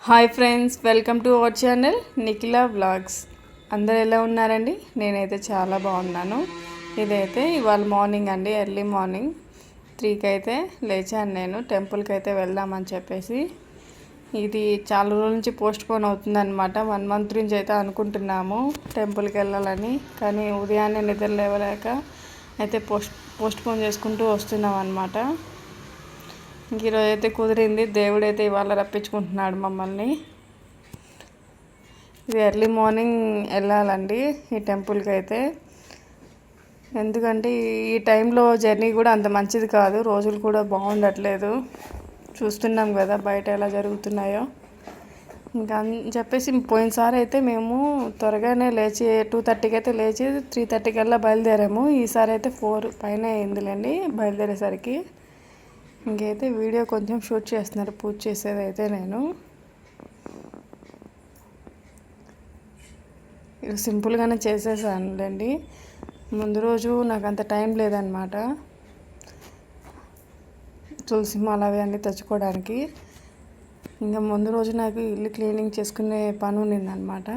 Hi friends, welcome to our channel Nikhila vlogs. అందరు ఎలా ఉన్నారండి? నేనైతే చాలా బాగున్నాను. ఇదైతే ఇవాళ మార్నింగ్ అండి, ఎర్లీ మార్నింగ్ 3కి అయితే లేచాను. నేను టెంపుల్కి అయితే వెళ్దామని చెప్పేసి, ఇది చాలా రోజుల నుంచి పోస్ట్పోన్ అవుతుందన్నమాట. 1 month నుంచి అయితే అనుకుంటున్నాము టెంపుల్కి వెళ్ళాలని, కానీ ఉదయాన్నే నిద్ర లేవలేక అయితే పోస్ట్పోన్ చేసుకుంటూ వస్తున్నాం అన్నమాట. ఈరోజు అయితే కుదిరింది. దేవుడైతే ఇవాళ రప్పించుకుంటున్నాడు మమ్మల్ని. ఇది ఎర్లీ మార్నింగ్ వెళ్ళాలండి ఈ టెంపుల్కి అయితే. ఎందుకంటే ఈ టైంలో జర్నీ కూడా అంత మంచిది కాదు, రోజులు కూడా బాగుండట్లేదు. చూస్తున్నాం కదా బయట ఎలా జరుగుతున్నాయో. ఇంకా అని చెప్పేసి పోయినసారి అయితే మేము త్వరగానే లేచి 2:30కి అయితే లేచి 3:30 కల్లా బయలుదేరాము. ఈసారి అయితే 4 పైన అయిందిలేండి బయలుదేరేసరికి. ఇంకైతే వీడియో కొంచెం షూట్ చేస్తున్నారు పూజ చేసేది అయితే. నేను ఇది సింపుల్గానే చేసేసానులేండి. ముందు రోజు నాకు అంత టైం లేదనమాట తులసి మాల అవి అన్నీ తెచ్చుకోవడానికి. ఇంకా ముందు రోజు నాకు ఇల్లు క్లీనింగ్ చేసుకునే పని ఉండిందనమాట.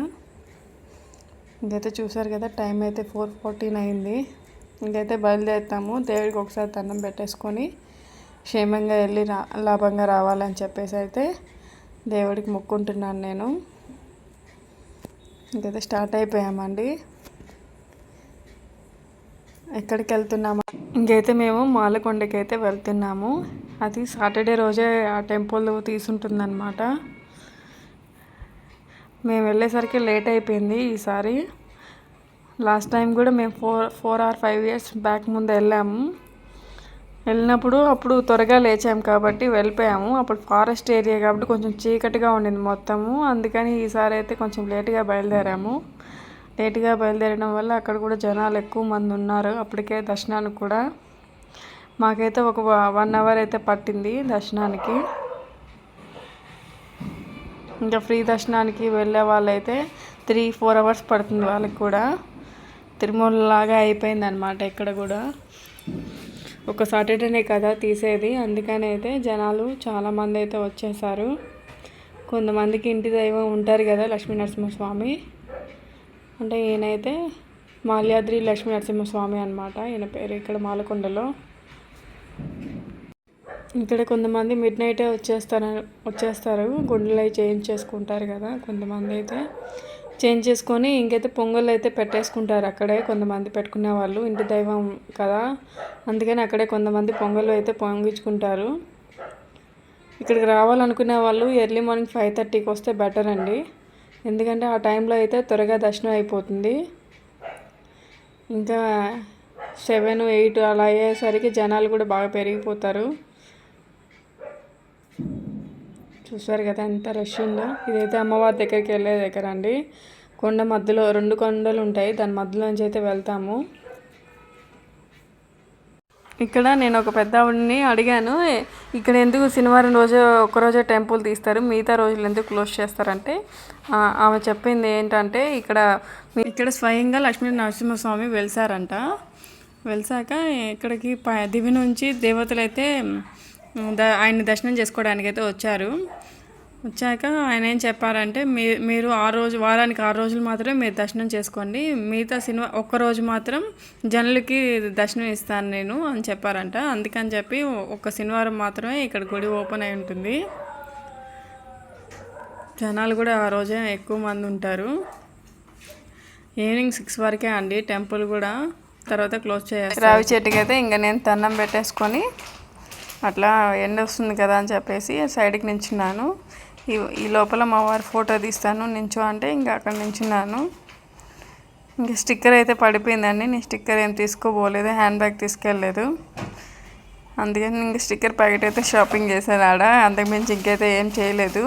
ఇంకైతే చూసారు కదా, టైం అయితే 4:14 అయింది. ఇంకైతే బయలుదేరుతాము. దేవుడికి ఒకసారి దండం పెట్టేసుకొని క్షేమంగా వెళ్ళి లాభంగా రావాలని చెప్పేసి అయితే దేవుడికి మొక్కుంటున్నాను నేను. ఇంకైతే స్టార్ట్ అయిపోయామండి. ఎక్కడికి వెళ్తున్నాము? ఇంకైతే మేము మాలకొండకి అయితే వెళ్తున్నాము. అది సాటర్డే రోజే ఆ టెంపుల్ తీసుంటుందన్నమాట. మేము వెళ్ళేసరికి లేట్ అయిపోయింది ఈసారి. లాస్ట్ టైం కూడా మేము 4 or 5 years బ్యాక్ ముందు వెళ్ళినప్పుడు అప్పుడు త్వరగా లేచాము కాబట్టి వెళ్ళిపోయాము. అప్పుడు ఫారెస్ట్ ఏరియా కాబట్టి కొంచెం చీకటిగా ఉండింది మొత్తము. అందుకని ఈసారి అయితే కొంచెం లేట్గా బయలుదేరాము. లేట్గా బయలుదేరడం వల్ల అక్కడ కూడా జనాలు ఎక్కువ మంది ఉన్నారు అప్పటికే దర్శనానికి కూడా. మాకైతే ఒక 1 hour అయితే పట్టింది దర్శనానికి. ఇంకా ఫ్రీ దర్శనానికి వెళ్ళే వాళ్ళైతే 3-4 hours పడుతుంది వాళ్ళకి కూడా. తిరుమల లాగా అయిపోయింది అనమాట ఇక్కడ కూడా. ఒక సాటర్డేనే కదా తీసేది, అందుకని అయితే జనాలు చాలామంది అయితే వచ్చేసారు. కొంతమందికి ఇంటి దైవం ఉంటారు కదా లక్ష్మీనరసింహస్వామి, అంటే ఈయనైతే మాల్యాద్రి లక్ష్మీనరసింహస్వామి అనమాట. ఈయన పేరు ఇక్కడ మాలకొండలో. ఇక్కడ కొంతమంది మిడ్ నైటే వచ్చేస్తారు గుండెలు అవి చేయించేసుకుంటారు కదా. కొంతమంది అయితే చేంజ్ చేసుకొని ఇంకైతే పొంగల్ అయితే పెట్టేసుకుంటారు అక్కడే. కొంతమంది పెట్టుకునే వాళ్ళు ఇంటి దైవం కదా, అందుకని అక్కడే కొంతమంది పొంగల్ అయితే పొంగించుకుంటారు. ఇక్కడికి రావాలనుకునే వాళ్ళు ఎర్లీ మార్నింగ్ 5:30కి వస్తే బెటర్ అండి. ఎందుకంటే ఆ టైంలో అయితే త్వరగా దర్శనం అయిపోతుంది. ఇంకా 7-8 అలా అయ్యేసరికి జనాలు కూడా బాగా పెరిగిపోతారు. చూసారు కదా ఎంత రష్ ఉందో. ఇదైతే అమ్మవారి దగ్గరికి వెళ్ళే దగ్గర అండి. కొండ మధ్యలో 2 కొండలు ఉంటాయి, దాని మధ్యలో నుంచి అయితే వెళ్తాము. ఇక్కడ నేను ఒక పెద్ద ఆవిడని అడిగాను, ఇక్కడ ఎందుకు శనివారం రోజు ఒక్కరోజే టెంపుల్ తీస్తారు, మిగతా రోజులు ఎందుకు క్లోజ్ చేస్తారంటే ఆమె చెప్పింది ఏంటంటే ఇక్కడ స్వయంగా లక్ష్మీ నరసింహస్వామి వెలిసారంట. వెలిసాక ఇక్కడికి దివి నుంచి దేవతలు అయితే ఆయన దర్శనం చేసుకోవడానికి అయితే వచ్చాక ఆయన ఏం చెప్పారంటే, మీరు వారానికి 6 రోజులు మాత్రమే మీరు దర్శనం చేసుకోండి, మిగతా ఒక్కరోజు మాత్రం జనులకి దర్శనం ఇస్తాను నేను అని చెప్పారంట. అందుకని చెప్పి ఒక్క శనివారం మాత్రమే ఇక్కడ గుడి ఓపెన్ అయి ఉంటుంది. జనాలు కూడా ఆ రోజే ఎక్కువ మంది ఉంటారు. ఈవినింగ్ 6 వరకే అండి టెంపుల్ కూడా, తర్వాత క్లోజ్ చేయాలి. రావి చెట్టుకి అయితే ఇంకా నేను దండం పెట్టేసుకొని అట్లా ఎండ వస్తుంది కదా అని చెప్పేసి సైడ్కి నించున్నాను. ఈ లోపల మా వారి ఫోటో తీస్తాను నించో అంటే ఇంకా అక్కడ నించున్నాను. ఇంక స్టిక్కర్ అయితే పడిపోయిందండి. నేను స్టిక్కర్ ఏం తీసుకోపోలేదు, హ్యాండ్ బ్యాగ్ తీసుకెళ్ళలేదు. అందుకని ఇంక స్టిక్కర్ ప్యాకెట్ అయితే షాపింగ్ చేశాను ఆడ. అంతకుమించి ఇంకైతే ఏం చేయలేదు.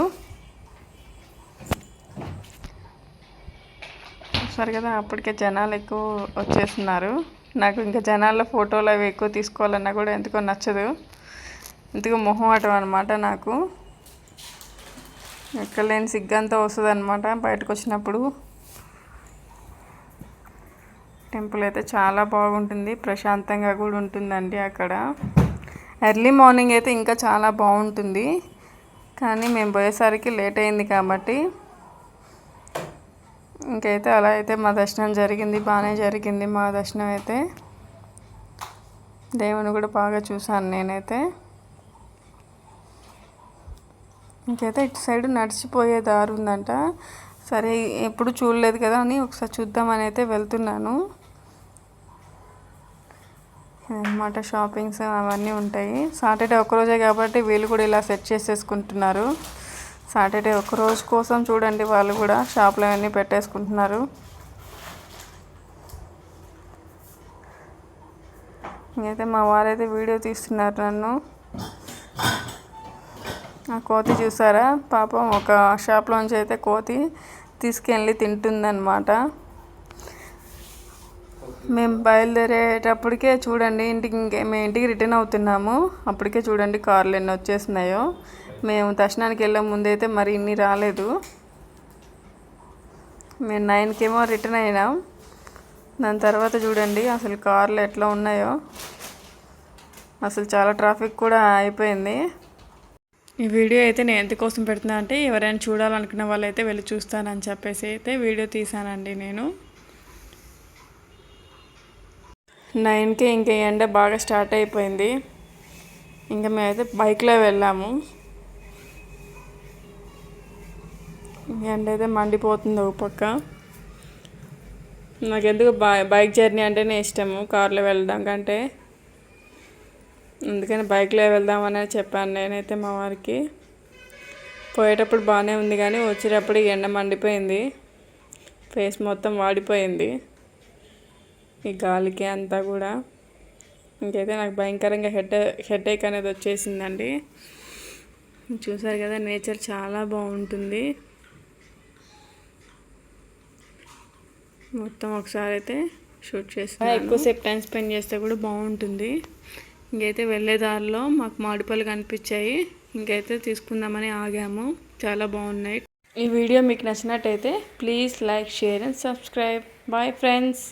సరే కదా, అప్పటికే జనాలు ఎక్కువ వచ్చేస్తున్నారు. నాకు ఇంకా జనాల్లో ఫోటోలు అవి ఎక్కువ తీసుకోవాలన్నా కూడా ఎందుకో నచ్చదు. ఎందుకో మొహమాటం అనమాట నాకు. ఎక్కడ లేని సిగ్గంతా వస్తుంది అనమాట బయటకు వచ్చినప్పుడు. టెంపుల్ అయితే చాలా బాగుంటుంది, ప్రశాంతంగా కూడా ఉంటుందండి అక్కడ. ఎర్లీ మార్నింగ్ అయితే ఇంకా చాలా బాగుంటుంది. కానీ మేము పోయేసరికి లేట్ అయింది కాబట్టి ఇంకైతే అలా అయితే మా దర్శనం జరిగింది. బాగానే జరిగింది మా దర్శనం అయితే. దేవుని కూడా బాగా చూశాను నేనైతే. ఇంకైతే ఇటు సైడ్ నడిచిపోయే దారి ఉందంట. సరే ఎప్పుడు చూడలేదు కదా అని ఒకసారి చూద్దామని అయితే వెళ్తున్నాను అన్నమాట. షాపింగ్స్ అవన్నీ ఉంటాయి. సాటర్డే ఒక్కరోజే కాబట్టి వీళ్ళు కూడా ఇలా సెట్ చేసేసుకుంటున్నారు. సాటర్డే ఒక్కరోజు కోసం చూడండి వాళ్ళు కూడా షాప్లో అవన్నీ పెట్టేసుకుంటున్నారు. ఇంకైతే మా వారైతే వీడియో తీస్తున్నారు నన్ను. ఆ కోతి చూసారా, పాపం ఒక షాప్లోంచి అయితే కోతి తీసుకెళ్ళి తింటుందన్నమాట. మేము బయలుదేరేటప్పటికే చూడండి మేము ఇంటికి రిటర్న్ అవుతున్నాము. అప్పటికే చూడండి కార్లు ఎన్ని వచ్చేస్తున్నాయో. మేము దర్శనానికి వెళ్ళే ముందైతే మరి ఇన్ని రాలేదు. మేము 9కేమో రిటర్న్ అయినాం. దాని తర్వాత చూడండి అసలు కార్లు ఎట్లా ఉన్నాయో. అసలు చాలా ట్రాఫిక్ కూడా అయిపోయింది. ఈ వీడియో అయితే నేను ఎందుకోసం పెడుతున్నా అంటే ఎవరైనా చూడాలనుకున్న వాళ్ళైతే వెళ్ళి చూస్తానని చెప్పేసి అయితే వీడియో తీసానండి నేను. 9కే ఇంకా ఎండ బాగా స్టార్ట్ అయిపోయింది. ఇంకా మేమైతే బైక్లో వెళ్ళాము. ఎండ అయితే మండిపోతుంది ఒక పక్క. నాకెందుకు బైక్ జర్నీ అంటేనే ఇష్టము కార్లో వెళ్ళడం కంటే. అందుకని బైక్లో వెళ్దామని చెప్పాను నేనైతే మా వారికి. పోయేటప్పుడు బాగానే ఉంది కానీ వచ్చేటప్పుడు ఎండ మండిపోయింది. ఫేస్ మొత్తం వాడిపోయింది ఈ గాలికి అంతా కూడా. ఇంకైతే నాకు భయంకరంగా హెడేక్ అనేది వచ్చేసిందండి. చూసారు కదా నేచర్ చాలా బాగుంటుంది. మొత్తం ఒకసారి అయితే షూట్ చేస్తాను. ఎక్కువసేపు టైం స్పెండ్ చేస్తే కూడా బాగుంటుంది. ఇంకైతే వెళ్ళే దారిలో మాకు మామిడిపళ్ళు కనిపించాయి. ఇంకైతే తీసుకుందామని ఆగాము. చాలా బాగున్నాయి. ఈ వీడియో మీకు నచ్చినట్టయితే please like, share and subscribe. Bye friends.